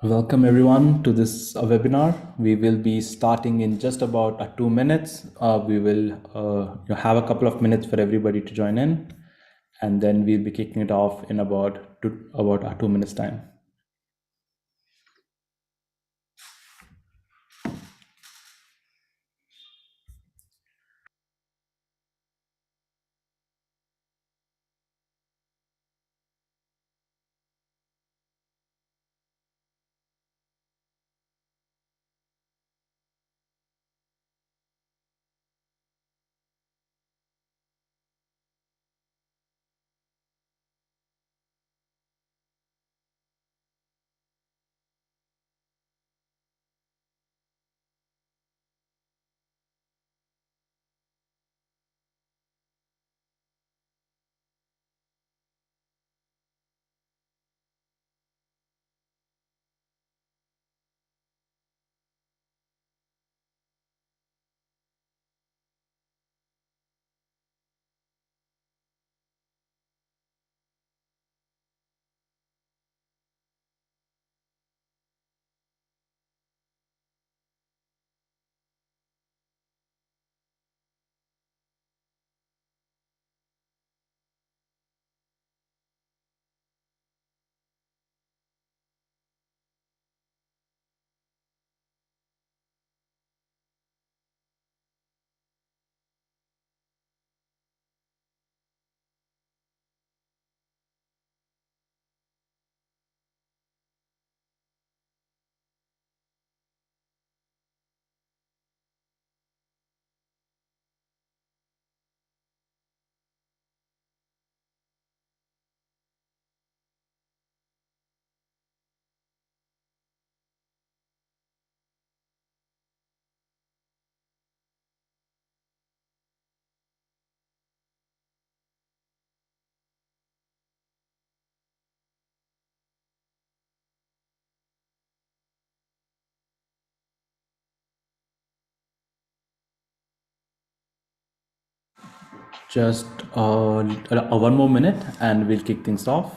Welcome everyone to this webinar. We will be starting in just about 2 minutes. We will have a couple of minutes for everybody to join in, and then we'll be kicking it off in about 2 minutes time. Just one more minute, and we'll kick things off.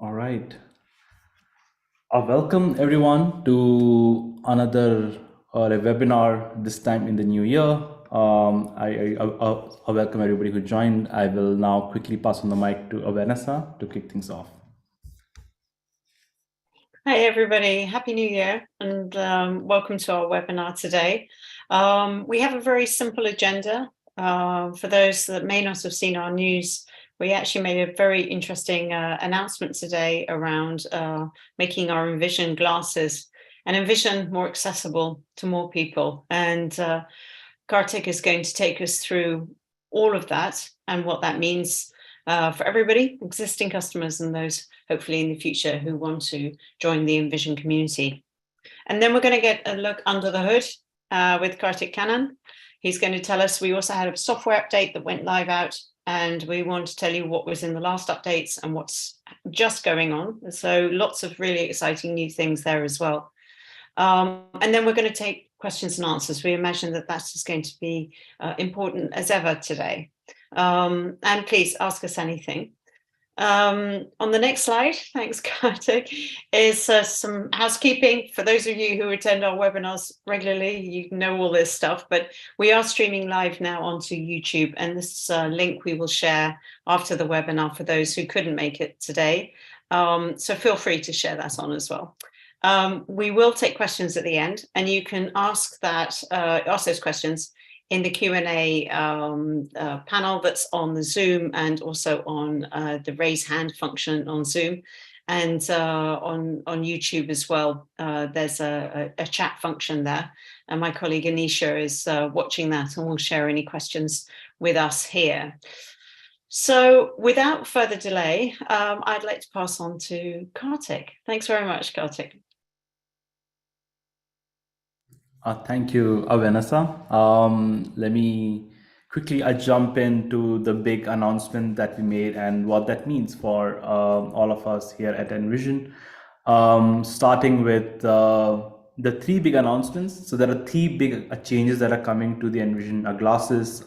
All right. Welcome everyone to another webinar, this time in the new year. I welcome everybody who joined. I will now quickly pass on the mic to Vanessa to kick things off. Hi everybody, Happy New Year and welcome to our webinar today. We have a very simple agenda. For those that may not have seen our news, we actually made a very interesting announcement today around making our Envision glasses and Envision more accessible to more people. And Kartik is going to take us through all of that and what that means for everybody, existing customers and those hopefully in the future who want to join the Envision community. And then we're going to get a look under the hood with Kartik Kannan. He's going to tell us, we also had a software update that went live out, and we want to tell you what was in the last updates and what's just going on. So lots of really exciting new things there as well. And then we're going to take questions and answers. We imagine that that is going to be important as ever today. And please ask us anything. On the next slide, thanks Kartik, is some housekeeping. For those of you who attend our webinars regularly, you know all this stuff, but we are streaming live now onto YouTube, and this link we will share after the webinar for those who couldn't make it today. So feel free to share that on as well. We will take questions at the end, and you can ask those questions in the Q&A panel that's on the Zoom, and also on the raise hand function on Zoom, and on YouTube as well. There's a chat function there, and my colleague Anisha is watching that and will share any questions with us here. So without further delay, I'd like to pass on to Kartik. Thanks very much, Kartik. Thank you, Vanessa. Let me quickly jump into the big announcement that we made and what that means for all of us here at Envision. Starting with the three big announcements. So there are three big changes that are coming to the Envision glasses.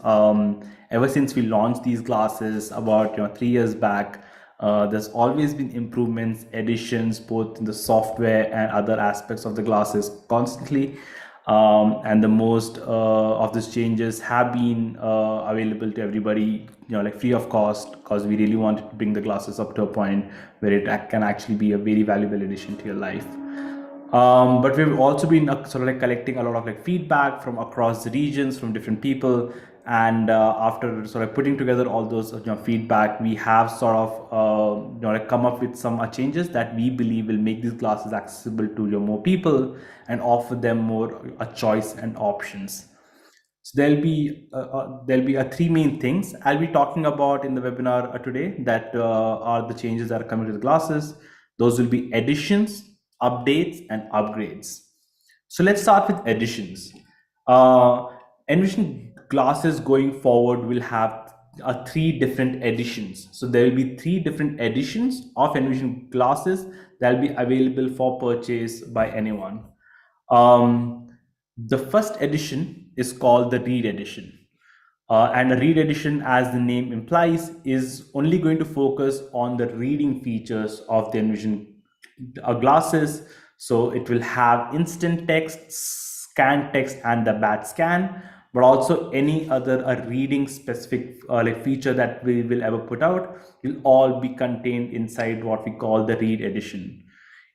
Ever since we launched these glasses about 3 years back, there's always been improvements, additions, both in the software and other aspects of the glasses constantly. And the most of these changes have been available to everybody, like free of cost, because we really wanted to bring the glasses up to a point where it can actually be a very valuable addition to your life. But we've also been sort of like collecting a lot of like feedback from across the regions, from different people, and after sort of putting together all those feedback, we have sort of like come up with some changes that we believe will make these glasses accessible to more people and offer them more a choice and options. So there'll be three main things I'll be talking about in the webinar today that are the changes that are coming to the glasses. Those will be additions, updates, and upgrades. So let's start with additions. Envision glasses going forward will have three different editions. So there will be three different editions of Envision glasses that will be available for purchase by anyone. The first edition is called the Read Edition. And a Read Edition, as the name implies, is only going to focus on the reading features of the Envision glasses. So it will have instant text, scan text, and the bat scan, but also any other reading specific like feature that we will ever put out will all be contained inside what we call the Read Edition.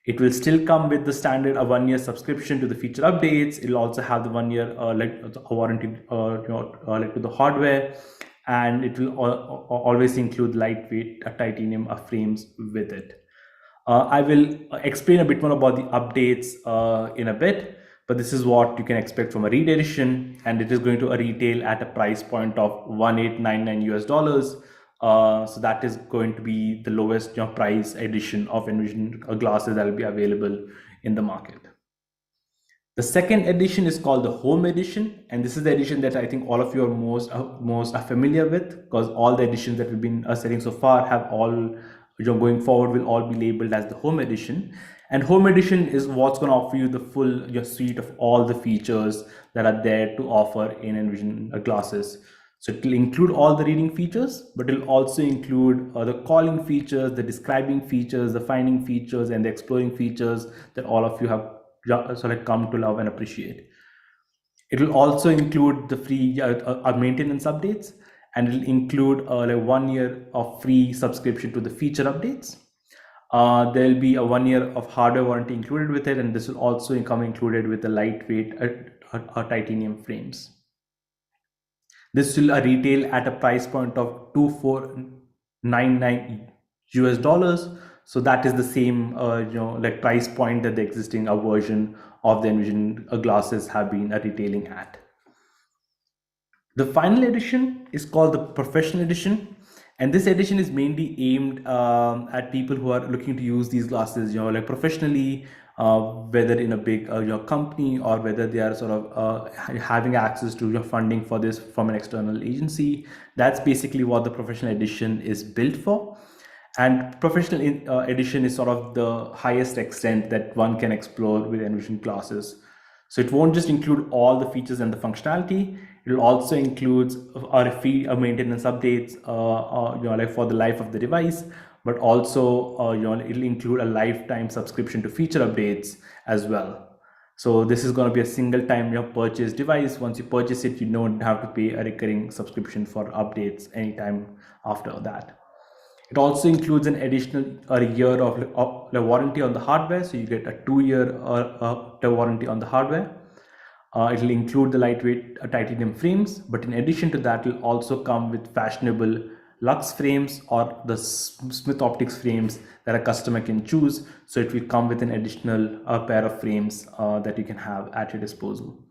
It will still come with the standard 1-year subscription to the feature updates. It'll also have the 1-year warranty like to the hardware, and it will always include lightweight titanium frames with it. I will explain a bit more about the updates in a bit, but this is what you can expect from a Read Edition, and it is going to retail at a price point of $1899 US. So that is going to be the lowest price edition of Envision glasses that will be available in the market. The second edition is called the Home Edition, and this is the edition that I think all of you are most familiar with, because all the editions that we've been setting so far have all going forward will all be labeled as the Home Edition. And Home Edition is what's going to offer you the full suite of all the features that are there to offer in Envision glasses. So it will include all the reading features, but it will also include the calling features, the describing features, the finding features, and the exploring features that all of you have sort of come to love and appreciate. It will also include the free maintenance updates, and it will include like 1 year of free subscription to the feature updates. There will be a 1 year of hardware warranty included with it, and this will also come included with the lightweight titanium frames. This will retail at a price point of $2499 US. So that is the same like price point that the existing version of the Envision glasses have been retailing at. The final edition is called the Professional Edition, and this edition is mainly aimed at people who are looking to use these glasses like professionally, whether in a big company, or whether they are sort of having access to your funding for this from an external agency. That's basically what the Professional Edition is built for. And Professional Edition is sort of the highest extent that one can explore with Envision glasses. So it won't just include all the features and the functionality. It will also include free maintenance updates, like for the life of the device, but also it'll include a lifetime subscription to feature updates as well. So this is going to be a single time purchase device. Once you purchase it, you don't have to pay a recurring subscription for updates anytime after that. It also includes an additional year of warranty on the hardware. So you get a 2-year warranty on the hardware. It'll include the lightweight titanium frames, but in addition to that, it'll also come with fashionable Lux frames or the Smith Optics frames that a customer can choose. So it will come with an additional pair of frames that you can have at your disposal.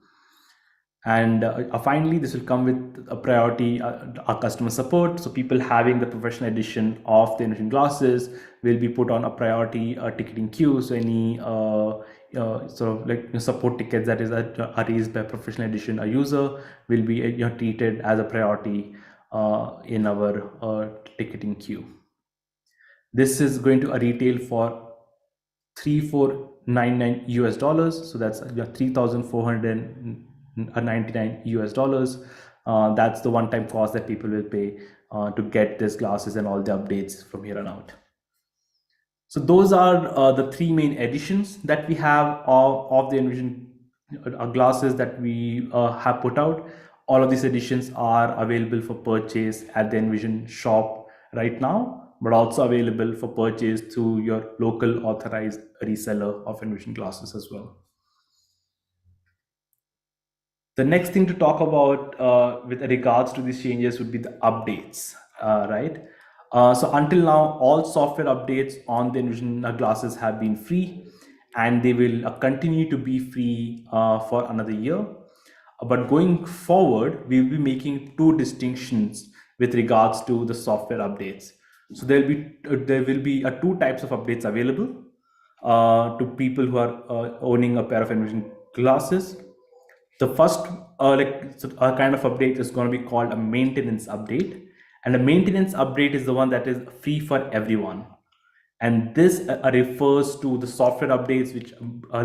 And finally, this will come with a priority, our customer support. So people having the professional edition of the Envision glasses will be put on a priority ticketing queue. So any sort of like support tickets that is are raised by professional edition, a user will be treated as a priority in our ticketing queue. This is going to retail for 3499 US dollars. So that's $3,499 US dollars. That's the one-time cost that people will pay to get these glasses and all the updates from here on out. So those are the three main editions that we have of the Envision glasses that we have put out. All of these editions are available for purchase at the Envision shop right now, but also available for purchase through your local authorized reseller of Envision glasses as well. The next thing to talk about with regards to these changes would be the updates, right? So until now, all software updates on the Envision glasses have been free, and they will continue to be free for another year. But going forward, we will be making two distinctions with regards to the software updates. So there will be two types of updates available to people who are owning a pair of Envision glasses. The first kind of update is going to be called a maintenance update, and a maintenance update is the one that is free for everyone. And this refers to the software updates, which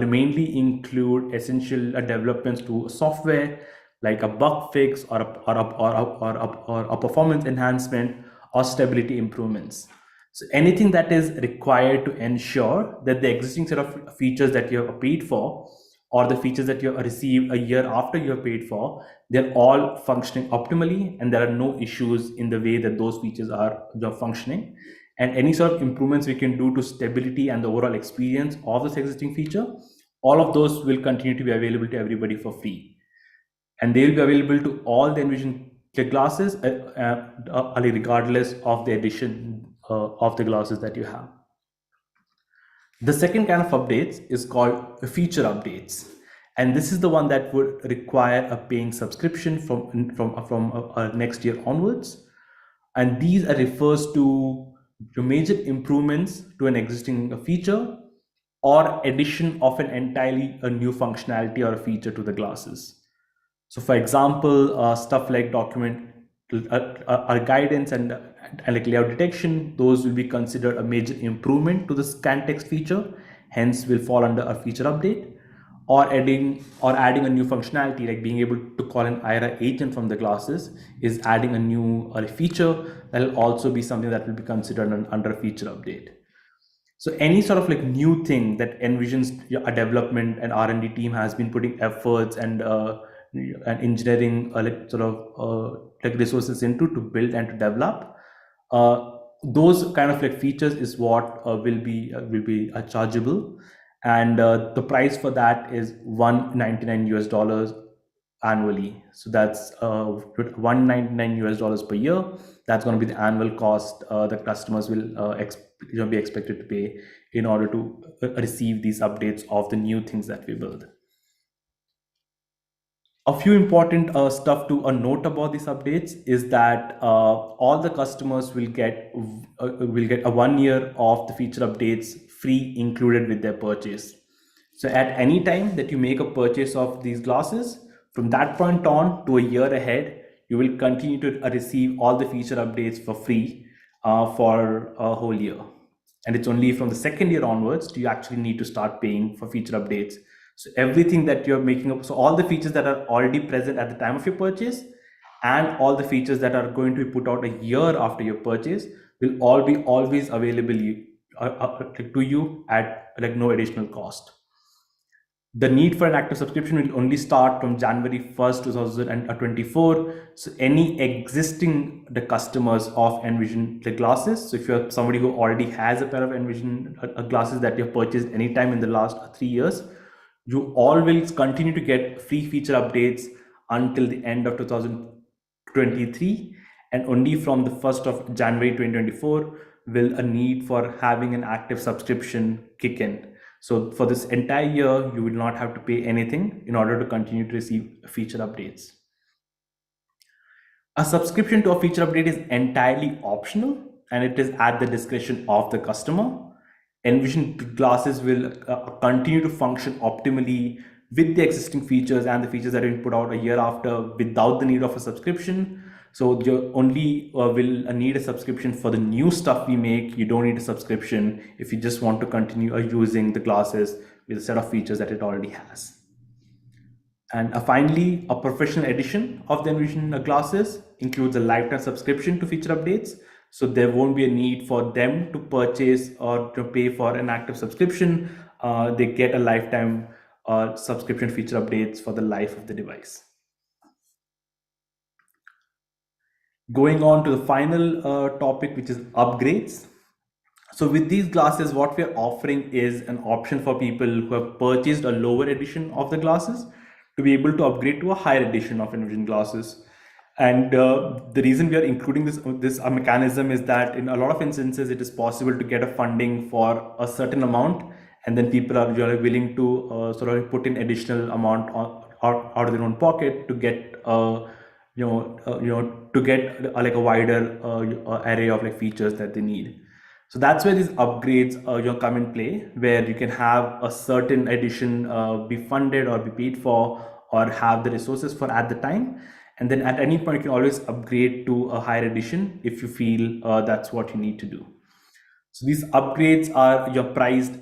mainly include essential developments to software, like a bug fix or a performance enhancement or stability improvements. So anything that is required to ensure that the existing set of features that you have paid for, or the features that you have received a year after you have paid for, they're all functioning optimally, and there are no issues in the way that those features are functioning. And any sort of improvements we can do to stability and the overall experience of this existing feature, all of those will continue to be available to everybody for free. And they will be available to all the Envision glasses, regardless of the edition of the glasses that you have. The second kind of updates is called feature updates. And this is the one that would require a paying subscription from next year onwards. And these refers to major improvements to an existing feature or addition of an entirely new functionality or a feature to the glasses. So for example, stuff like document guidance and like layout detection, those will be considered a major improvement to the scan text feature, hence will fall under a feature update. Or adding a new functionality, like being able to call an IRA agent from the glasses, is adding a new feature that will also be something that will be considered under a feature update. So any sort of like new thing that envisions a development and R&D team has been putting efforts and engineering like resources into to build and to develop, those kind of like features is what will be chargeable, and the price for that is $199 US dollars annually. So that's $199 US dollars per year. That's going to be the annual cost that customers will be expected to pay in order to receive these updates of the new things that we build. A few important stuff to note about these updates is that all the customers will get a 1 year of the feature updates free included with their purchase. So at any time that you make a purchase of these glasses, from that point on to a year ahead, you will continue to receive all the feature updates for free for a whole year. And it's only from the second year onwards do you actually need to start paying for feature updates. So everything that you're making up, so all the features that are already present at the time of your purchase and all the features that are going to be put out a year after your purchase will all be always available to you at like no additional cost. The need for an active subscription will only start from January 1st, 2024. So any existing customers of Envision glasses, so if you're somebody who already has a pair of Envision glasses that you've purchased anytime in the last 3 years, You all will continue to get free feature updates until the end of 2023, and only from the 1st of January 2024 will a need for having an active subscription kick in. So for this entire year, you will not have to pay anything in order to continue to receive feature updates. A subscription to a feature update is entirely optional and it is at the discretion of the customer. Envision glasses will continue to function optimally with the existing features and the features that have been put out a year after without the need of a subscription. So you only will need a subscription for the new stuff we make. You don't need a subscription if you just want to continue using the glasses with a set of features that it already has. And finally, a professional edition of the Envision glasses includes a lifetime subscription to feature updates. So there won't be a need for them to purchase or to pay for an active subscription. They get a lifetime subscription feature updates for the life of the device. Going on to the final topic, which is upgrades. So with these glasses, what we're offering is an option for people who have purchased a lower edition of the glasses to be able to upgrade to a higher edition of Envision glasses. And the reason we are including this mechanism is that in a lot of instances, it is possible to get a funding for a certain amount, and then people are willing to sort of put in additional amount out of their own pocket to get to get like a wider array of like features that they need. So that's where these upgrades come in play, where you can have a certain edition be funded or be paid for or have the resources for at the time. And then at any point, you can always upgrade to a higher edition if you feel that's what you need to do. So these upgrades are priced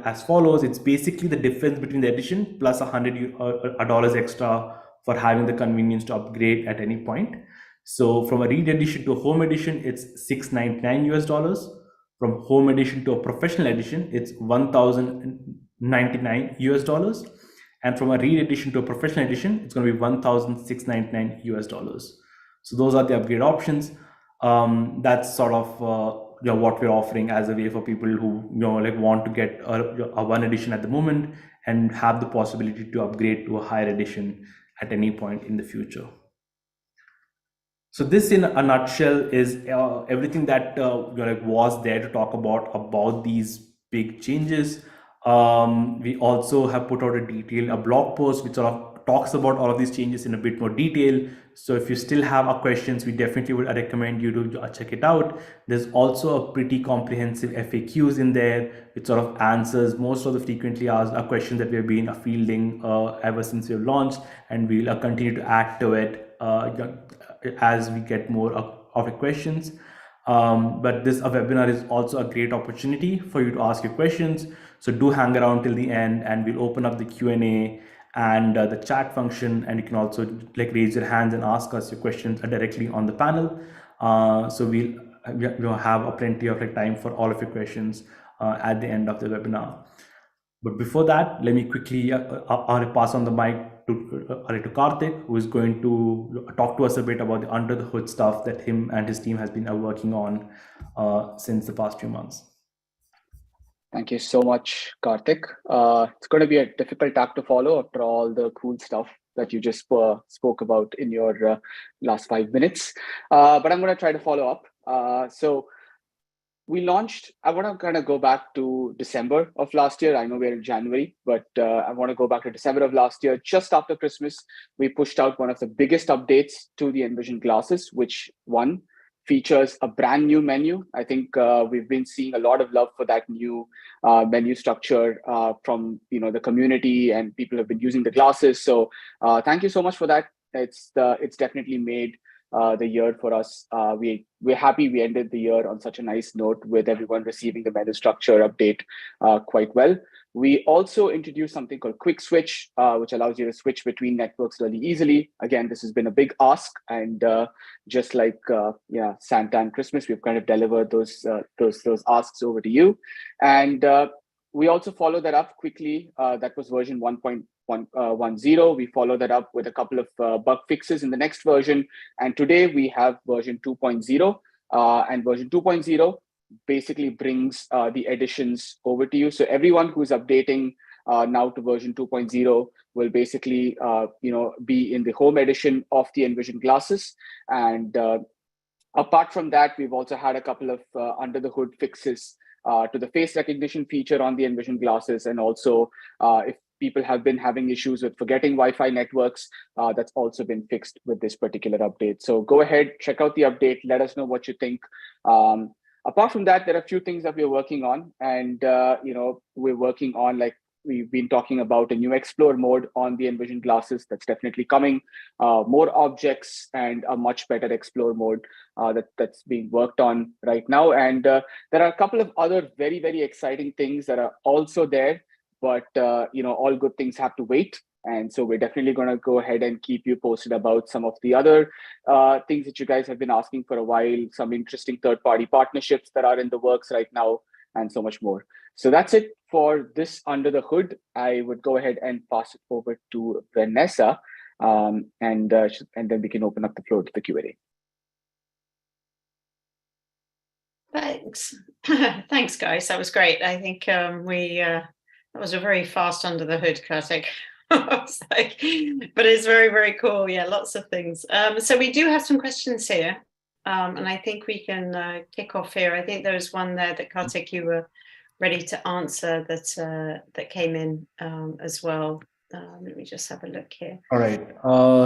as follows. It's basically the difference between the edition plus $100 extra for having the convenience to upgrade at any point. So from a read edition to a home edition, it's $699 US. From home edition to a professional edition, it's $1,099 US. And from a read edition to a professional edition, it's going to be $1,699 US. So those are the upgrade options. That's sort of what we're offering as a way for people who want to get a one edition at the moment and have the possibility to upgrade to a higher edition at any point in the future. So this, in a nutshell, is everything that was there to talk about these big changes. We also have put out a blog post which sort of talks about all of these changes in a bit more detail. So if you still have questions, we definitely would recommend you to check it out. There's also a pretty comprehensive FAQs in there, which sort of answers most of the frequently asked questions that we have been fielding ever since we've launched, and we'll continue to add to it as we get more of the questions. But this webinar is also a great opportunity for you to ask your questions. So do hang around till the end, and we'll open up the Q&A and the chat function, and you can also raise your hands and ask us your questions directly on the panel. So we'll have plenty of time for all of your questions at the end of the webinar. But before that, let me quickly pass on the mic to Karthik, who is going to talk to us a bit about the under the hood stuff that him and his team has been working on since the past few months. Thank you so much, Karthik. It's going to be a difficult act to follow after all the cool stuff that you just spoke about in your last 5 minutes. But I'm going to try to follow up. So we launched, I want to kind of go back to December of last year. I know we're in January, but I want to go back to December of last year. Just after Christmas, we pushed out one of the biggest updates to the Envision glasses, which features a brand new menu. I think we've been seeing a lot of love for that new menu structure from the community, and people have been using the glasses. So thank you so much for that. It's definitely made the year for us. We're happy we ended the year on such a nice note with everyone receiving the menu structure update quite well. We also introduced something called Quick Switch, which allows you to switch between networks really easily. Again, this has been a big ask, and just like Santa and Christmas, we've kind of delivered those asks over to you. And we also followed that up quickly. That was version 1.10. We follow that up with a couple of bug fixes in the next version. And today we have version 2.0. And version 2.0 basically brings the additions over to you. So everyone who's updating now to version 2.0, will basically be in the home edition of the Envision glasses. And apart from that, we've also had a couple of under the hood fixes to the face recognition feature on the Envision glasses. And also, if people have been having issues with forgetting Wi-Fi networks, that's also been fixed with this particular update. So go ahead, check out the update. Let us know what you think. Apart from that, there are a few things that we're working on. And, we're working on, like, we've been talking about a new Explore mode on the Envision glasses. That's definitely coming. More objects and a much better Explore mode that's being worked on right now. And there are a couple of other very, very exciting things that are also there. But, all good things have to wait. And so we're definitely going to go ahead and keep you posted about some of the other things that you guys have been asking for a while, some interesting third-party partnerships that are in the works right now, and so much more. So that's it for this Under the Hood. I would go ahead and pass it over to Vanessa, and then we can open up the floor to the Q&A. Thanks. Thanks, guys. That was great. I think that was a very fast under the hood, Kartik. But it's very, very cool. Yeah, lots of things. So we do have some questions here. And I think we can kick off here. I think there was one there that Kartik, you were ready to answer that came in as well. Let me just have a look here. All right.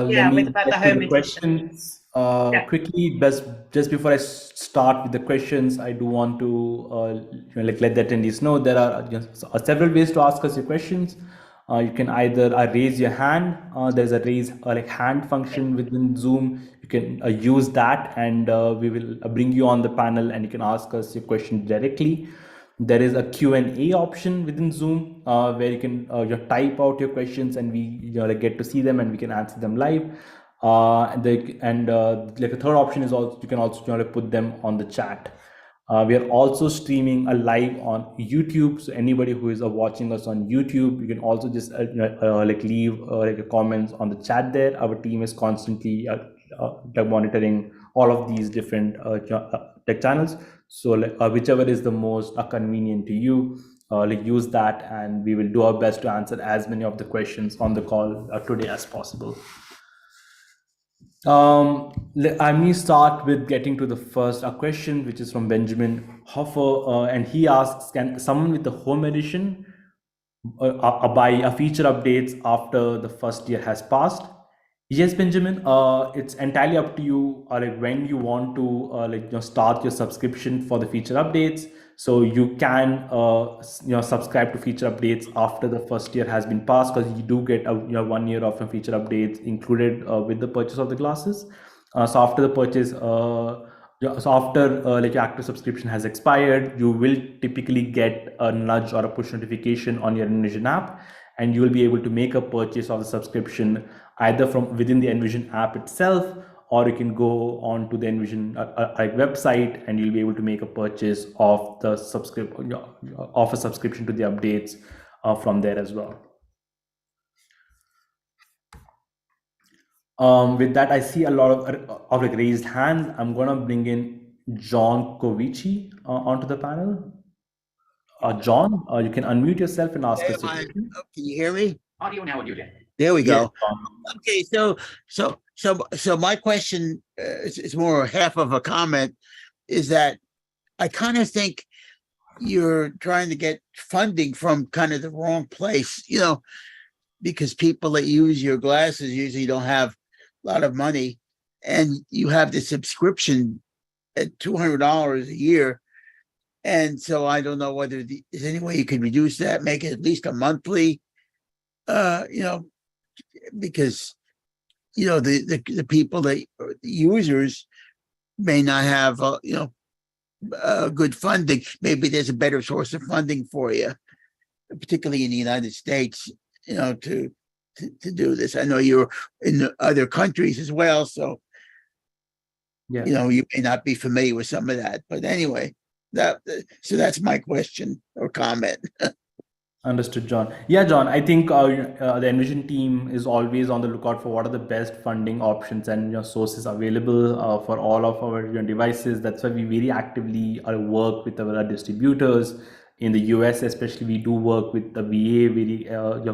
Yeah, Let me about the get to home the edition. questions quickly. Just before I start with the questions, I do want to let the attendees know there are several ways to ask us your questions. You can either raise your hand. There's a raise hand function within Zoom. You can use that, and we will bring you on the panel, and you can ask us your question directly. There is a Q&A option within Zoom where you can type out your questions, and we get to see them, and we can answer them live. Like a third option is also you can also put them on the chat. We are also streaming a live on YouTube. So anybody who is watching us on YouTube, you can also just leave a comments on the chat there. Our team is constantly monitoring all of these different tech channels. So whichever is the most convenient to you, use that, and we will do our best to answer as many of the questions on the call today as possible. I may start with getting to the first question, which is from Benjamin Hoffer, and he asks, can someone with the home edition buy a feature updates after the first year has passed? Yes, Benjamin, it's entirely up to you when you want to start your subscription for the feature updates. So you can subscribe to feature updates after the first year has been passed, because you do get 1 year of feature updates included with the purchase of the glasses. So after the purchase, your active subscription has expired, you will typically get a nudge or a push notification on your Envision app, and you will be able to make a purchase of the subscription either from within the Envision app itself, or you can go on to the Envision website, and you'll be able to make a purchase of the subscription to the updates from there as well. With that, I see a lot of raised hands. I'm gonna bring in John Covici onto the panel. John, you can unmute yourself and ask us a question. Can you hear me? Audio now and you did. There we go. Yes, Okay, so my question is more half of a comment, is that I kind of think you're trying to get funding from kind of the wrong place, because people that use your glasses usually don't have a lot of money, and you have the subscription at $200 a year. And so I don't know whether there's any way you could reduce that, make it at least a monthly, because the people the users may not have good funding. Maybe there's a better source of funding for you, particularly in the United States, to do this. I know you're in other countries as well, so yeah. You may not be familiar with some of that. But anyway, so that's my question or comment. Understood, John. Yeah, John, I think the Envision team is always on the lookout for what are the best funding options and sources available for all of our devices. That's why we very actively work with our distributors, In the US, especially, we do work with the VA very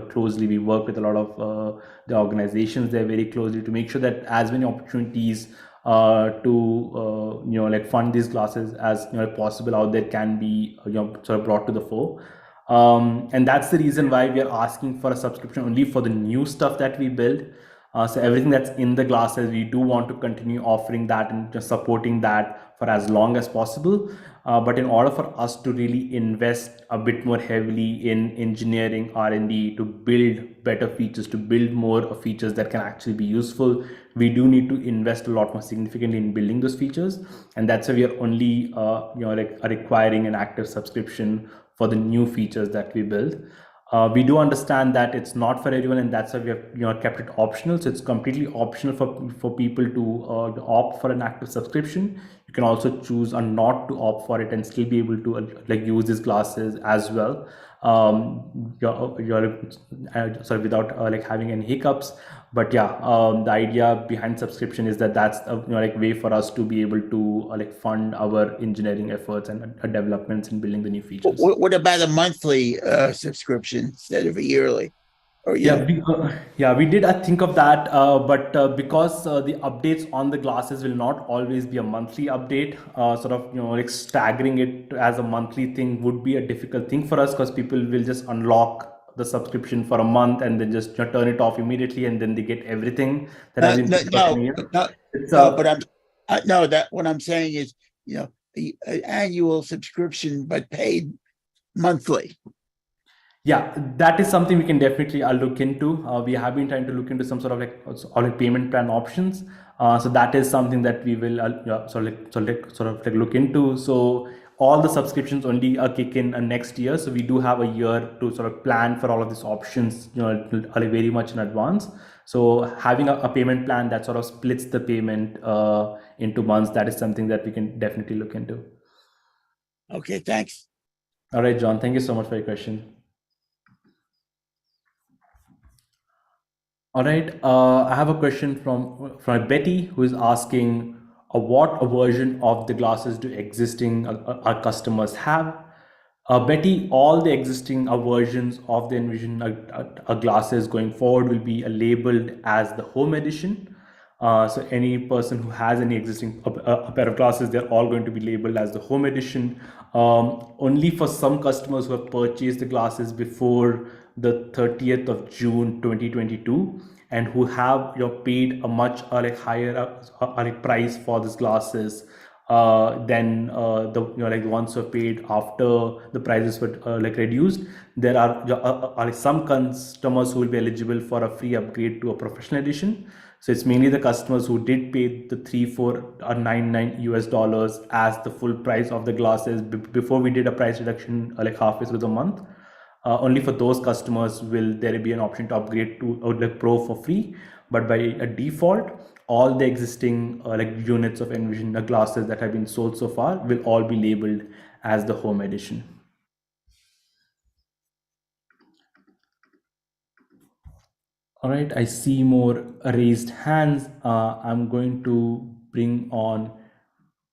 closely. We work with a lot of the organizations there very closely to make sure that as many opportunities to like fund these classes as possible out there can be sort of brought to the fore. And that's the reason why we are asking for a subscription only for the new stuff that we build. So everything that's in the glasses, we do want to continue offering that and just supporting that for as long as possible. But in order for us to really invest a bit more heavily in engineering R&D to build better features, to build more features that can actually be useful, we do need to invest a lot more significantly in building those features. And that's why we are only requiring an active subscription for the new features that we build. We do understand that it's not for everyone, and that's why we have kept it optional. So it's completely optional for people to opt for an active subscription. You can also choose not to opt for it and still be able to use these glasses as well. Sorry, without having any hiccups. But yeah, the idea behind subscription is that that's a way for us to be able to fund our engineering efforts and developments in building the new features. What about a monthly subscription instead of a yearly? Or we did think of that, but because the updates on the glasses will not always be a monthly update, staggering it as a monthly thing would be a difficult thing for us, because people will just unlock the subscription for a month and then just turn it off immediately, and then they get everything that has been what I'm saying is, the annual subscription but paid monthly. Yeah, that is something we can definitely look into. We have been trying to look into some sort of payment plan options. So that is something that we will look into. So all the subscriptions only kick in next year. So we do have a year to sort of plan for all of these options, very much in advance. So having a payment plan that sort of splits the payment into months, that is something that we can definitely look into. Okay, thanks. All right, John, thank you so much for your question. All right, I have a question from Betty, who is asking, what version of the glasses do existing our customers have? Betty, all the existing versions of the Envision glasses going forward will be labeled as the Home Edition. So any person who has any existing a pair of glasses, they're all going to be labeled as the Home Edition. Only for some customers who have purchased the glasses before the 30th of June 2022 and who have paid a much higher price for these glasses than the ones who have paid after the prices were reduced. There are some customers who will be eligible for a free upgrade to a professional edition. So it's mainly the customers who did pay the $3,499 as the full price of the glasses before we did a price reduction halfway through the month. Only for those customers will there be an option to upgrade to Pro for free. But by a default, all the existing units of Envision glasses that have been sold so far will all be labeled as the Home Edition. All right, I see more raised hands. I'm going to bring on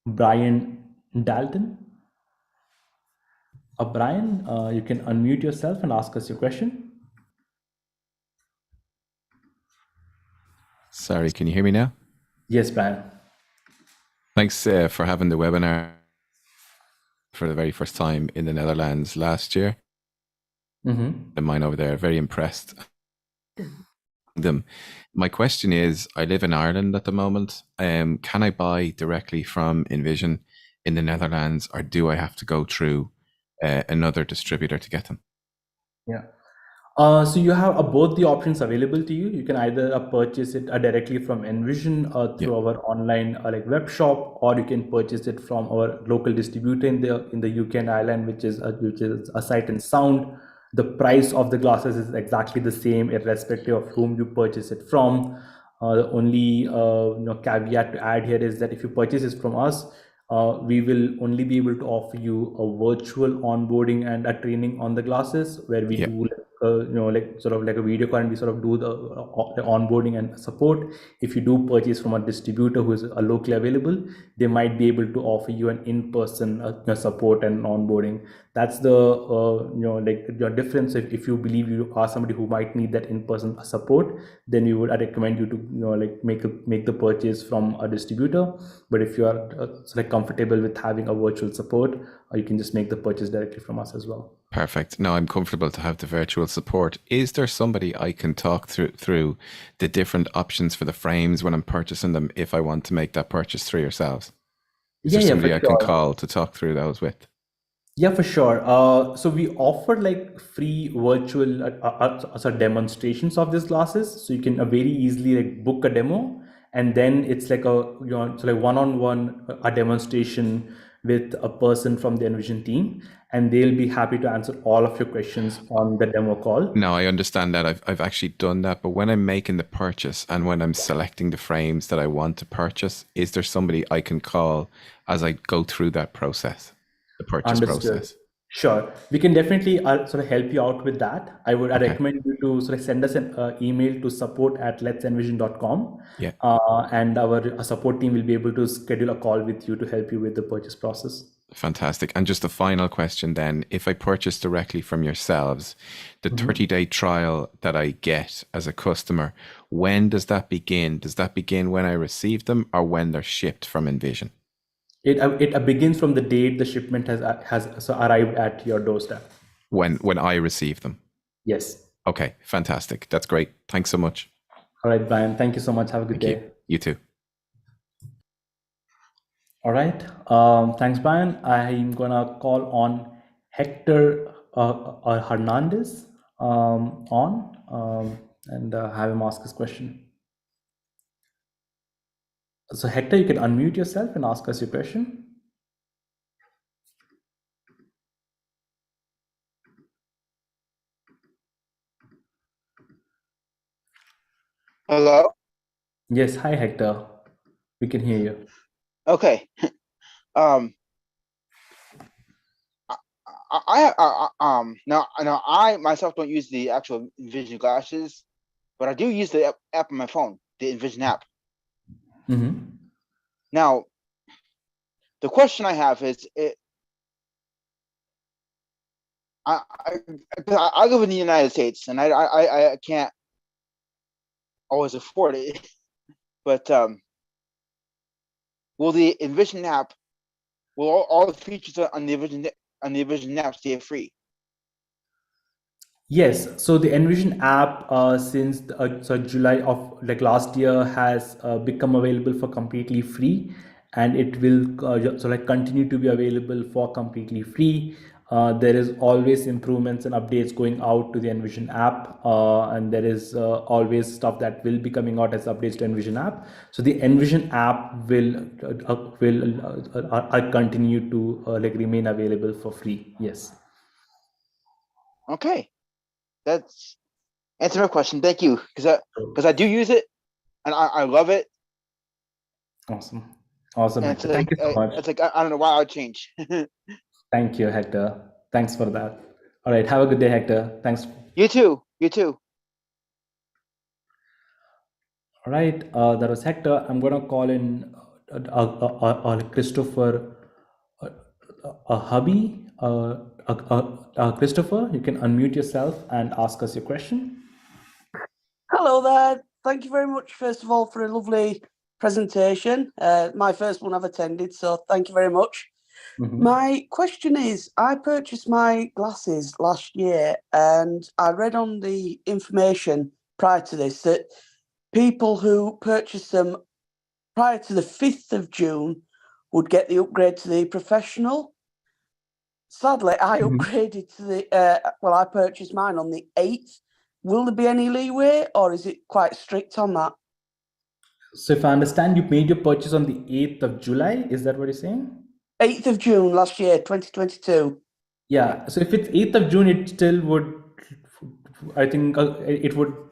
Brian Dalton. Brian, you can unmute yourself and ask us your question. Sorry, can you hear me now? Yes, Brian. Thanks for having the webinar for the very first time in the Netherlands last year. And mine over there, very impressed. Them. My question is, I live in Ireland at the moment. Can I buy directly from Envision in the Netherlands, or do I have to go through another distributor to get them? Yeah. So you have both the options available to you. You can either purchase it directly from Envision through our online web shop, or you can purchase it from our local distributor in the UK and Ireland, which is a Sight and Sound. The price of the glasses is exactly the same, irrespective of whom you purchase it from. The only caveat to add here is that if you purchase it from us, we will only be able to offer you a virtual onboarding and a training on the glasses, where we do a video call and we sort of do the onboarding and support. If you do purchase from a distributor who is locally available, they might be able to offer you an in-person support and onboarding. That's the like your difference. If you believe you are somebody who might need that in-person support, then I recommend you to like make the purchase from a distributor. But if you are like comfortable with having a virtual support, you can just make the purchase directly from us as well. Perfect. Now I'm comfortable to have the virtual support. Is there somebody I can talk through the different options for the frames when I'm purchasing them if I want to make that purchase through yourselves? Is there somebody I can call to talk through those with? Yeah, for sure. So we offer like free virtual demonstrations of these glasses. So you can very easily like book a demo, and then it's like so like one-on-one a demonstration with a person from the Envision team, and they'll be happy to answer all of your questions on the demo call. No, I understand that. I've actually done that, but when I'm making the purchase and when I'm selecting the frames that I want to purchase, is there somebody I can call as I go through that process, the purchase process? Sure, we can definitely sort of help you out with that. I recommend you to sort of send us an email to support@letsenvision.com. Yeah. And our support team will be able to schedule a call with you to help you with the purchase process. Fantastic. And just a final question then, if I purchase directly from yourselves, the 30-day trial that I get as a customer, when does that begin? Does that begin when I receive them or when they're shipped from Envision? It begins from the date the shipment has arrived at your doorstep. When I receive them? Yes. Okay, fantastic. That's great. Thanks so much. All right, Brian. Thank you so much. Have a good day. You too. All right. Thanks, Brian. I'm gonna call on Hector Hernandez and have him ask his question. So Hector, you can unmute yourself and ask us your question. Hello? Yes, hi Hector. We can hear you. Okay. Now I myself don't use the actual Envision glasses, but I do use the app on my phone, the Envision app. Mm-hmm. Now, the question I have is, I live in the United States, and I can't always afford it, but will the Envision app, will all the features on the Envision app stay free? Yes, so the Envision app since July of like last year has become available for completely free, and it will continue to be available for completely free. There is always improvements and updates going out to the Envision app, and there is always stuff that will be coming out as updates to Envision app. So the Envision app will continue to like remain available for free. Yes. Okay. That's answer my question. Thank you, because I do use it, and I love it. Awesome. Hector. Like, thank you so much. It's like I don't know why I would change. Thank you, Hector. Thanks for that. All right. Have a good day, Hector. Thanks. You too. You too. All right. That was Hector. I'm gonna call in Christopher Hubby. Christopher, you can unmute yourself and ask us your question. Hello there. Thank you very much, first of all, for a lovely presentation. My first one I've attended, so thank you very much. Mm-hmm. My question is, I purchased my glasses last year, and I read on the information prior to this that people who purchased them prior to the 5th of June would get the upgrade to the professional. Sadly, I upgraded to the, I purchased mine on the 8th. Will there be any leeway, or is it quite strict on that? So if I understand, you made your purchase on the 8th of July. Is that what you're saying? 8th of June last year, 2022. Yeah. So if it's 8th of June, it still would, I think it would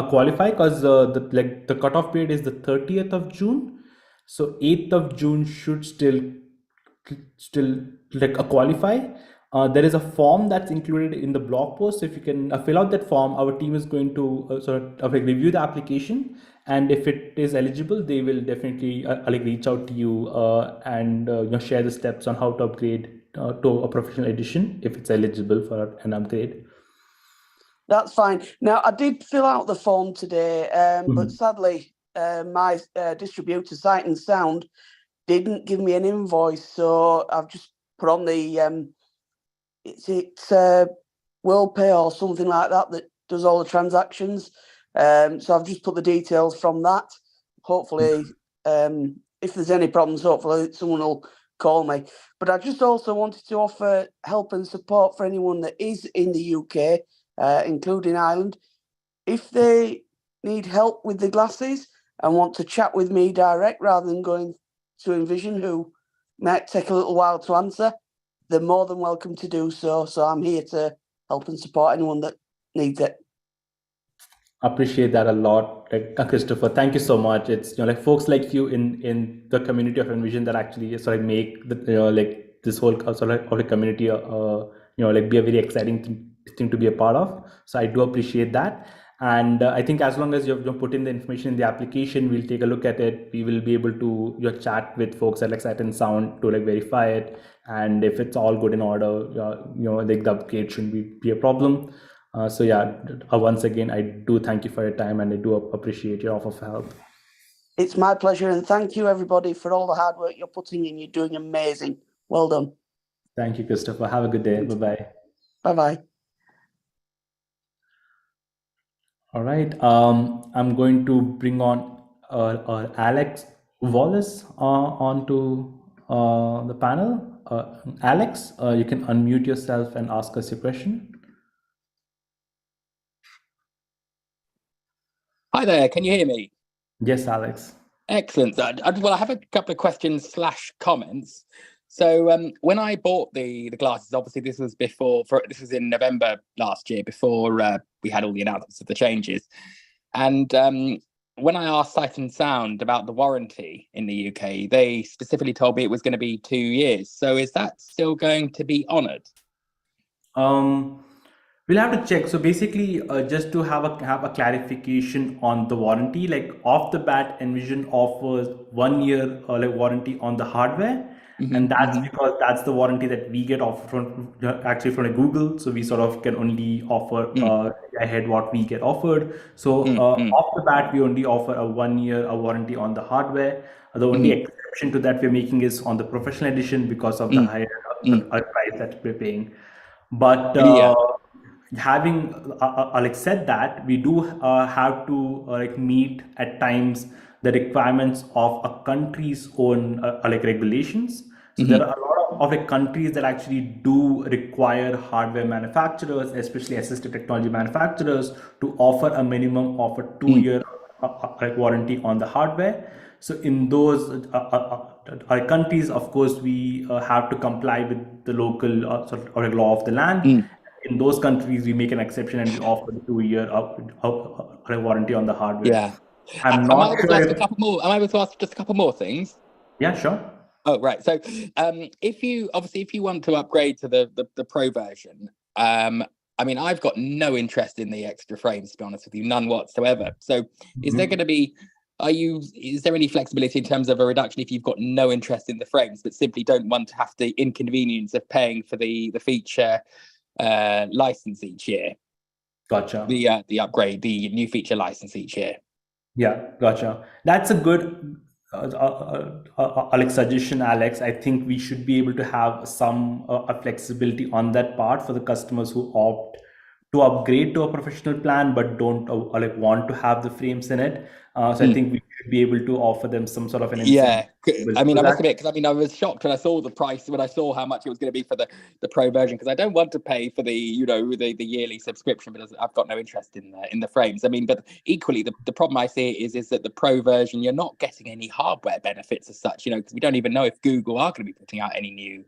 qualify, because the cutoff period is the 30th of June. So 8th of June should still like qualify. There is a form that's included in the blog post. If you can fill out that form, our team is going to review the application, and if it is eligible, they will definitely reach out to you and share the steps on how to upgrade to a professional edition if it's eligible for an upgrade. That's fine. Now, I did fill out the form today, but sadly, my distributor, Sight and Sound, didn't give me an invoice, so I've just put on the it's WorldPay or something like that does all the transactions. So I've just put the details from that. Hopefully, if there's any problems, hopefully someone will call me. But I just also wanted to offer help and support for anyone that is in the UK, including Ireland. If they need help with the glasses and want to chat with me direct rather than going to Envision, who might take a little while to answer, they're more than welcome to do so. So I'm here to help and support anyone that needs it. Appreciate that a lot, Christopher. Thank you so much. It's like folks like you in the community of Envision that actually sort of make the like this whole sort of a community like be a very exciting thing to be a part of. So I do appreciate that. And I think as long as you've put in the information in the application, we'll take a look at it. We will be able to chat with folks at Sight and Sound to verify it. And if it's all good in order, like the upgrade shouldn't be a problem. So yeah, once again, I do thank you for your time, and I do appreciate your offer of help. It's my pleasure, and thank you everybody for all the hard work you're putting in. You're doing amazing. Well done. Thank you, Christopher. Have a good day. Bye-bye. Bye-bye. All right. I'm going to bring on Alex Wallace onto the panel. Alex, you can unmute yourself and ask us your question. Hi there, can you hear me? Yes, Alex. Excellent. Well, I have a couple of questions / comments. So when I bought the glasses, obviously this was this was in November last year, before we had all the announcements of the changes. And when I asked Sight and Sound about the warranty in the UK, they specifically told me it was going to be 2 years. So is that still going to be honoured? We'll have to check. So basically, just to have a clarification on the warranty, like off the bat, Envision offers 1 year warranty on the hardware, and that's because that's the warranty that we get offered from Google. So we sort of can only offer ahead what we get offered. So off the bat, we only offer a 1 year warranty on the hardware. The only exception to that we're making is on the professional edition because of the higher price that we're paying. But having said that, we do have to meet at times the requirements of a country's own regulations. So there are a lot of countries that actually do require hardware manufacturers, especially assistive technology manufacturers, to offer a minimum of a 2-year warranty on the hardware. So in those countries, of course, we have to comply with the local law of the land. In those countries, we make an exception and we offer the 2-year warranty on the hardware. Yeah. I'm not sure. Am I able to ask just a couple more things? Yeah, sure. Oh, right. So if you want to upgrade to the Pro version, I mean, I've got no interest in the extra frames, to be honest with you, none whatsoever. So is there going to be, is there any flexibility in terms of a reduction if you've got no interest in the frames, but simply don't want to have the inconvenience of paying for the feature license each year? Gotcha. The upgrade, the new feature license each year. Yeah, gotcha. That's a good suggestion, Alex. I think we should be able to have some flexibility on that part for the customers who opt to upgrade to a professional plan but don't want to have the frames in it. So I think we should be able to offer them some sort of an incentive. Yeah, I mean, I must admit, because I mean, I was shocked when I saw the price, when I saw how much it was going to be for the Pro version, because I don't want to pay for the the yearly subscription, but I've got no interest in the frames. I mean, but equally, the problem I see is that the Pro version, you're not getting any hardware benefits as such, because we don't even know if Google are going to be putting out any new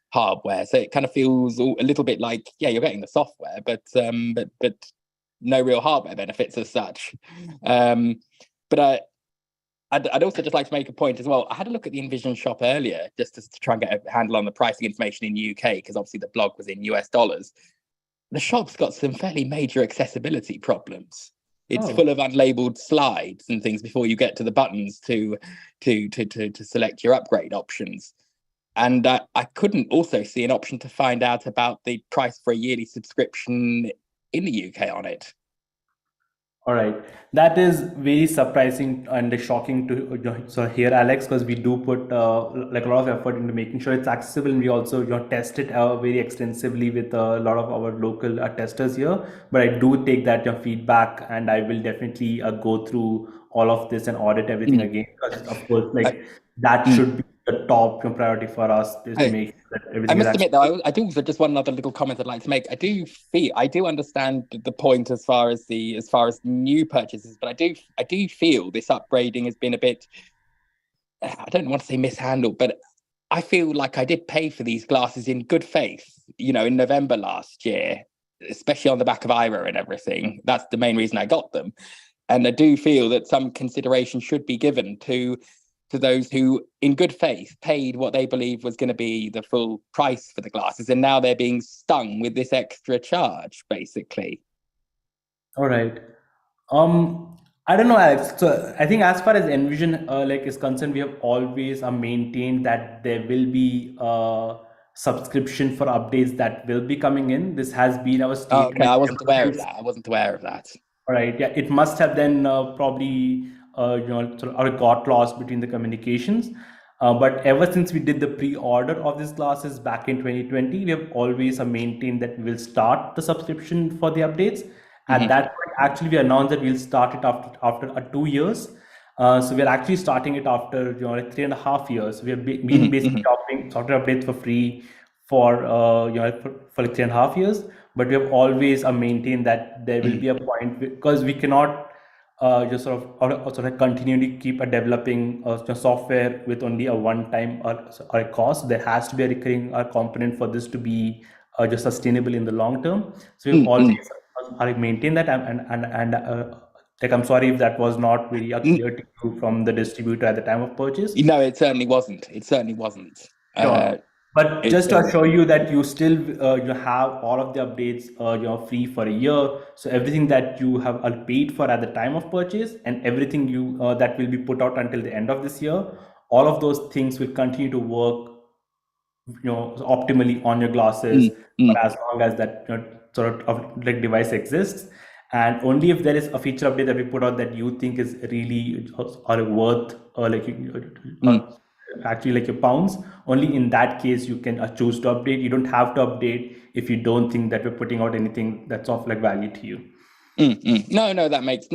hardware. So it kind of feels a little bit like, yeah, you're getting the software, but no real hardware benefits as such. But I'd also just like to make a point as well. I had a look at the Envision shop earlier just to try and get a handle on the pricing information in UK, because obviously the blog was in US dollars. The shop's got some fairly major accessibility problems. It's full of unlabeled slides and things before you get to the buttons to select your upgrade options. And I couldn't also see an option to find out about the price for a yearly subscription in the UK on it. All right, that is very surprising and shocking to hear, Alex, because we do put like a lot of effort into making sure it's accessible, and we also test it very extensively with a lot of our local testers here. But I do take that your feedback, and I will definitely go through all of this and audit everything again, because of course, like that should be the top priority for us, is to make sure that everything I must is admit, though, I do also just one other little comment I'd like to make. I do understand the point as far as new purchases, but I do feel this upgrading has been a bit, I don't want to say mishandled, but I feel like I did pay for these glasses in good faith, in November last year, especially on the back of IRA and everything. That's the main reason I got them. And I do feel that some consideration should be given to those who, in good faith, paid what they believe was going to be the full price for the glasses, and now they're being stung with this extra charge, basically. All right. I don't know, Alex. So I think as far as Envision is concerned, we have always maintained that there will be a subscription for updates that will be coming in. This has been our statement. Okay, I wasn't aware of that. All right. Yeah, it must have then probably sort of got lost between the communications. But ever since we did the pre-order of these glasses back in 2020, we have always maintained that we will start the subscription for the updates. At that point, actually, we announced that we'll start it after 2 years. So we're actually starting it after 3.5 years. We have been basically offering software updates for free for for like 3.5 years. But we have always maintained that there will be a point, because we cannot just sort of continually keep developing software with only a one-time or a cost. There has to be a recurring component for this to be just sustainable in the long term. So we've always maintained that, and like, I'm sorry if that was not very clear to you from the distributor at the time of purchase. No, it certainly wasn't. Sure. But just to assure you that you still you have all of the updates free for a year. So everything that you have paid for at the time of purchase, and everything that will be put out until the end of this year, all of those things will continue to work optimally on your glasses for as long as that sort of like device exists. And only if there is a feature update that we put out that you think is really or worth actually like your pounds, only in that case you can choose to update. You don't have to update if you don't think that we're putting out anything that's of like value to you. No, that makes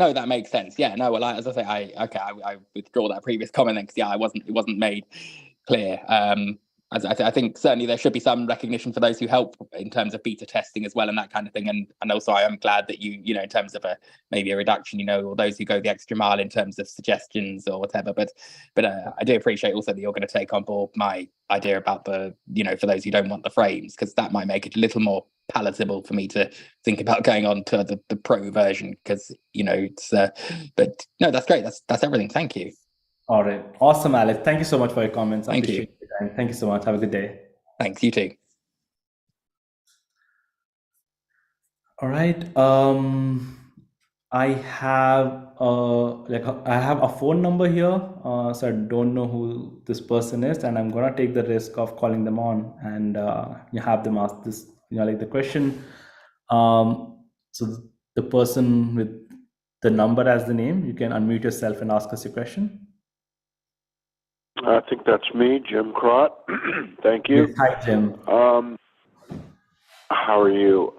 sense. Yeah, no, well, as I say, I withdraw that previous comment then, because it wasn't made clear. I think certainly there should be some recognition for those who help in terms of beta testing as well, and that kind of thing. And also, I am glad that you in terms of maybe a reduction, or those who go the extra mile in terms of suggestions or whatever. But I do appreciate also that you're going to take on board my idea about the for those who don't want the frames, because that might make it a little more palatable for me to think about going on to the pro version, because it's but no, that's great. That's everything. Thank you. All right, awesome, Alex. Thank you so much for your comments. Thank you. Your time. Thank you so much. Have a good day. Thanks. You too. All right. I have a phone number here, so I don't know who this person is, and I'm gonna take the risk of calling them on and you have them ask this, like the question. So the person with the number as the name, you can unmute yourself and ask us your question. I think that's me, Jim Crott. Thank you. Yes, hi, Jim. How are you?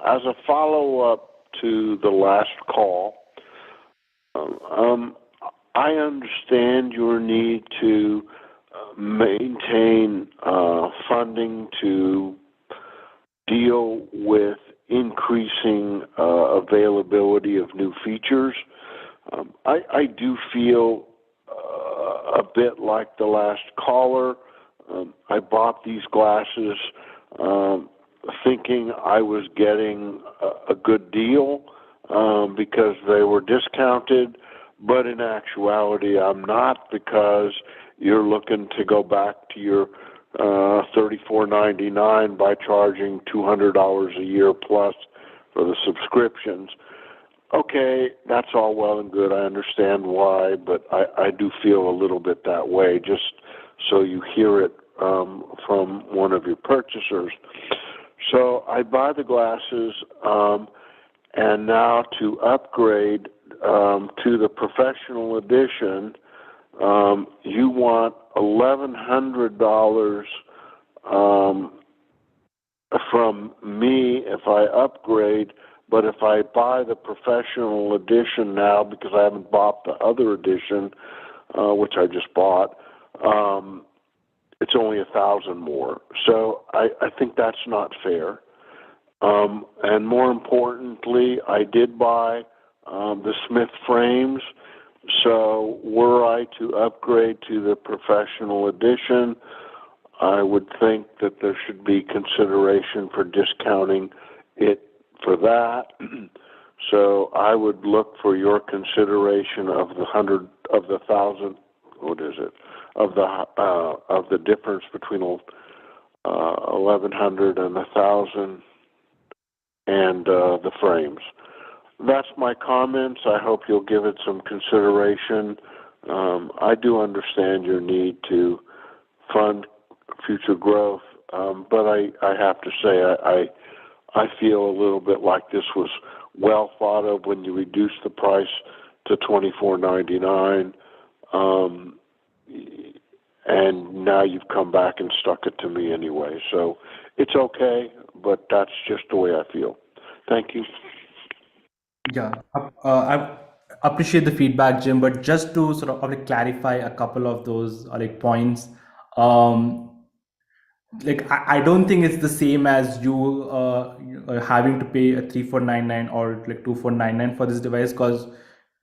As a follow-up to the last call, I understand your need to maintain funding to deal with increasing availability of new features. I do feel a bit like the last caller. I bought these glasses thinking I was getting a good deal because they were discounted, but in actuality I'm not, because you're looking to go back to your $34.99 by charging $200 a year plus for the subscriptions. Okay, that's all well and good. I understand why, but I do feel a little bit that way, just so you hear it from one of your purchasers. So I buy the glasses, and now to upgrade to the professional edition, you want $1,100 from me if I upgrade. But if I buy the professional edition now, because I haven't bought the other edition, which I just bought, it's only $1,000 more. So I think that's not fair. And more importantly, I did buy the Smith frames. So were I to upgrade to the professional edition, I would think that there should be consideration for discounting it for that. So I would look for your consideration of the $1,000. What is it? Of the difference between 1,100 and 1,000, and the frames. That's my comments. I hope you'll give it some consideration. I do understand your need to fund future growth, but I have to say I feel a little bit like this was well thought of when you reduced the price to $24.99, and now you've come back and stuck it to me anyway. So it's okay, but that's just the way I feel. Thank you. Yeah, I appreciate the feedback, Jim, but just to sort of like clarify a couple of those like points, like I don't think it's the same as you having to pay a 3499 or like 2499 for this device, because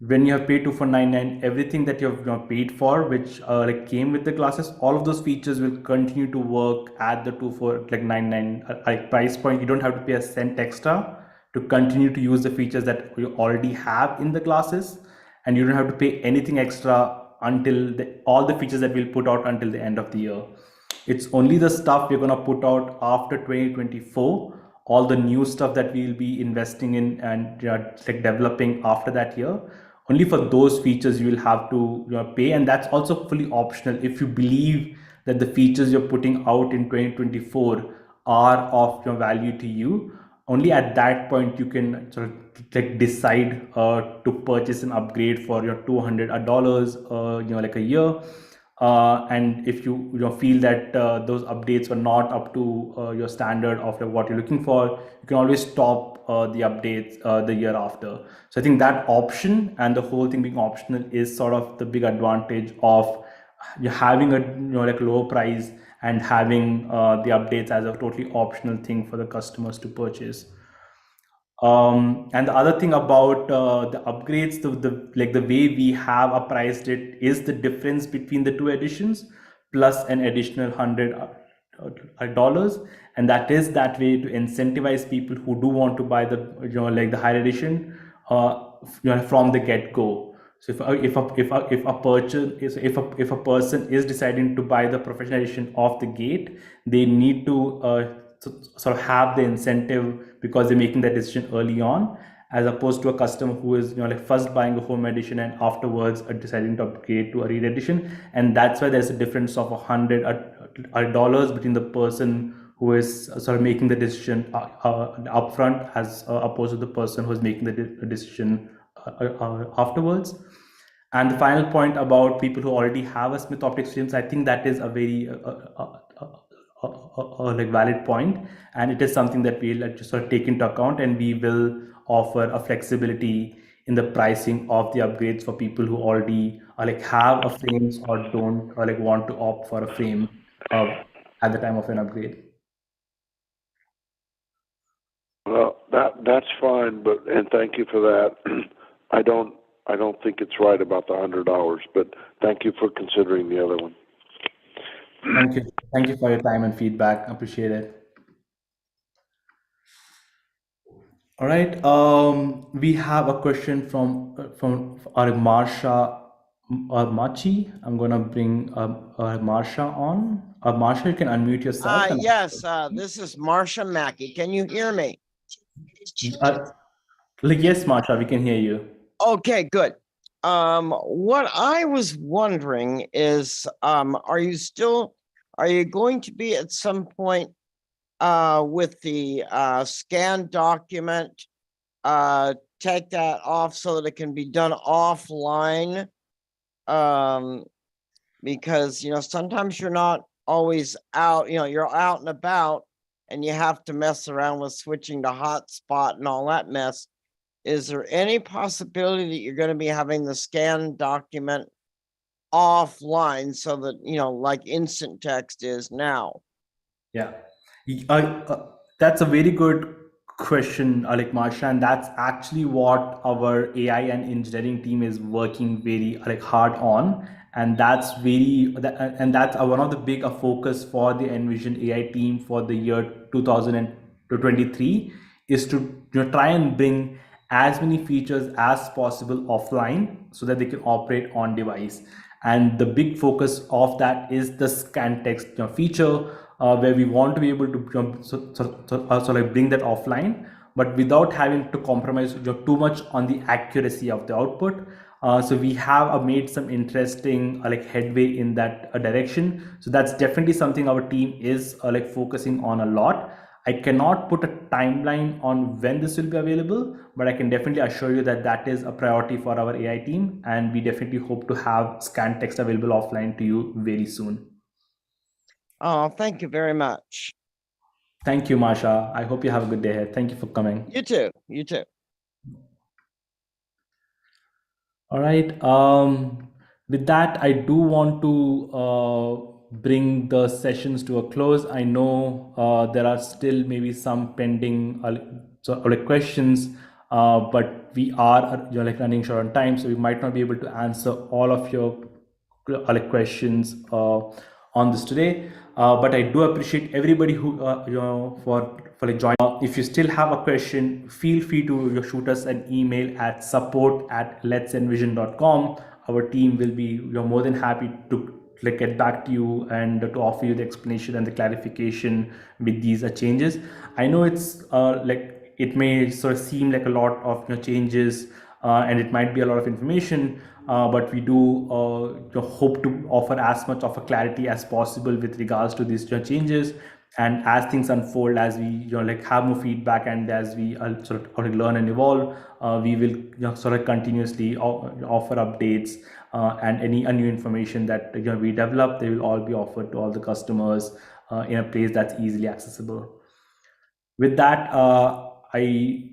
when you have paid 2499, everything that you have paid for, which like came with the glasses, all of those features will continue to work at the 2499 like price point. You don't have to pay a cent extra to continue to use the features that you already have in the glasses, and you don't have to pay anything extra until all the features that we'll put out until the end of the year. It's only the stuff we're going to put out after 2024, all the new stuff that we'll be investing in and like developing after that year. Only for those features you will have to pay, and that's also fully optional. If you believe that the features you're putting out in 2024 are of value to you, only at that point you can sort of like decide to purchase an upgrade for your $200 like a year. And if you feel that those updates were not up to your standard of what you're looking for, you can always stop the updates the year after. So I think that option and the whole thing being optional is sort of the big advantage of you having a like lower price and having the updates as a totally optional thing for the customers to purchase. And the other thing about the upgrades, the way we have priced it is the difference between the two editions plus an additional $100, and that is that way to incentivize people who do want to buy the like the higher edition from the get-go. So if a person is deciding to buy the professional edition off the gate, they need to sort of have the incentive because they're making that decision early on, as opposed to a customer who is like first buying a home edition and afterwards deciding to upgrade to a read edition. And that's why there's a difference of $100 between the person who is sort of making the decision upfront as opposed to the person who's making the decision afterwards. And the final point about people who already have a Smith Optics frames, I think that is a very like valid point, and it is something that we'll just sort of take into account, and we will offer a flexibility in the pricing of the upgrades for people who already like have a frames or don't or like want to opt for a frame at the time of an upgrade. Well, that's fine, and thank you for that. I don't think it's right about the $100, but thank you for considering the other one. Thank you for your time and feedback. Appreciate it. All right. We have a question from Marsha Machi. I'm gonna bring Marsha on. Marsha, you can unmute yourself. Yes. This is Marsha Mackey. Can you hear me? Yes, Marsha, we can hear you. Okay, good. What I was wondering is, are you still are you going to be at some point with the scanned document, take that off so that it can be done offline? Because, you know, sometimes you're not always out, you know, you're out and about and you have to mess around with switching to hotspot and all that mess. Is there any possibility that you're going to be having the scanned document offline so that, you know, like instant text is now? Yeah, that's a very good question, Alec Marsha, and that's actually what our AI and engineering team is working very hard on, and that's one of the big focus for the Envision AI team for the year 2023 is to try and bring as many features as possible offline so that they can operate on device. And the big focus of that is the scan text feature, where we want to be able to bring that offline, but without having to compromise too much on the accuracy of the output. So we have made some interesting headway in that direction. So that's definitely something our team is focusing on a lot. I cannot put a timeline on when this will be available, but I can definitely assure you that that is a priority for our AI team, and we definitely hope to have scan text available offline to you very soon. Oh, thank you very much. Thank you, Marsha. I hope you have a good day ahead. Thank you for coming. You too. You too. All right. With that, I do want to bring the sessions to a close. I know there are still maybe some pending questions, but we are running short on time, so we might not be able to answer all of your questions on this today. But I do appreciate everybody who for joining. If you still have a question, feel free to shoot us an email at support@letsenvision.com. Our team will be more than happy to get back to you and to offer you the explanation and the clarification with these changes. I know it's it may sort of seem like a lot of changes, and it might be a lot of information, but we do hope to offer as much of a clarity as possible with regards to these changes. And as things unfold, as we have more feedback, and as we sort of learn and evolve, we will sort of continuously offer updates, and any new information that we develop, they will all be offered to all the customers in a place that's easily accessible. With that, I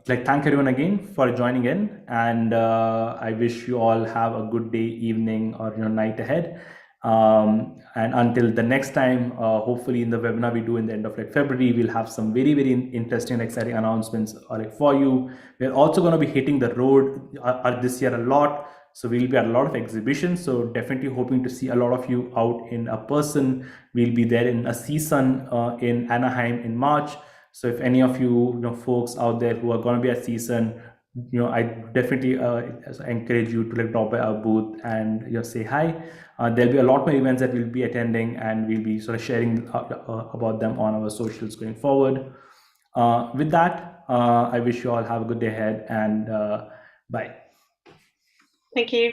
thank everyone again for joining in, and I wish you all have a good day, evening, or night ahead. And until the next time, hopefully in the webinar we do in the end of February, we'll have some very, very interesting and exciting announcements for you. We're also going to be hitting the road this year a lot. So we'll be at a lot of exhibitions. So definitely hoping to see a lot of you out in a person. We'll be there in a season in Anaheim in March. So if any of you, folks out there who are going to be at season, I definitely encourage you to drop by our booth and say hi. There'll be a lot more events that we'll be attending, and we'll be sort of sharing about them on our socials going forward. With that, I wish you all have a good day ahead, and bye. Thank you.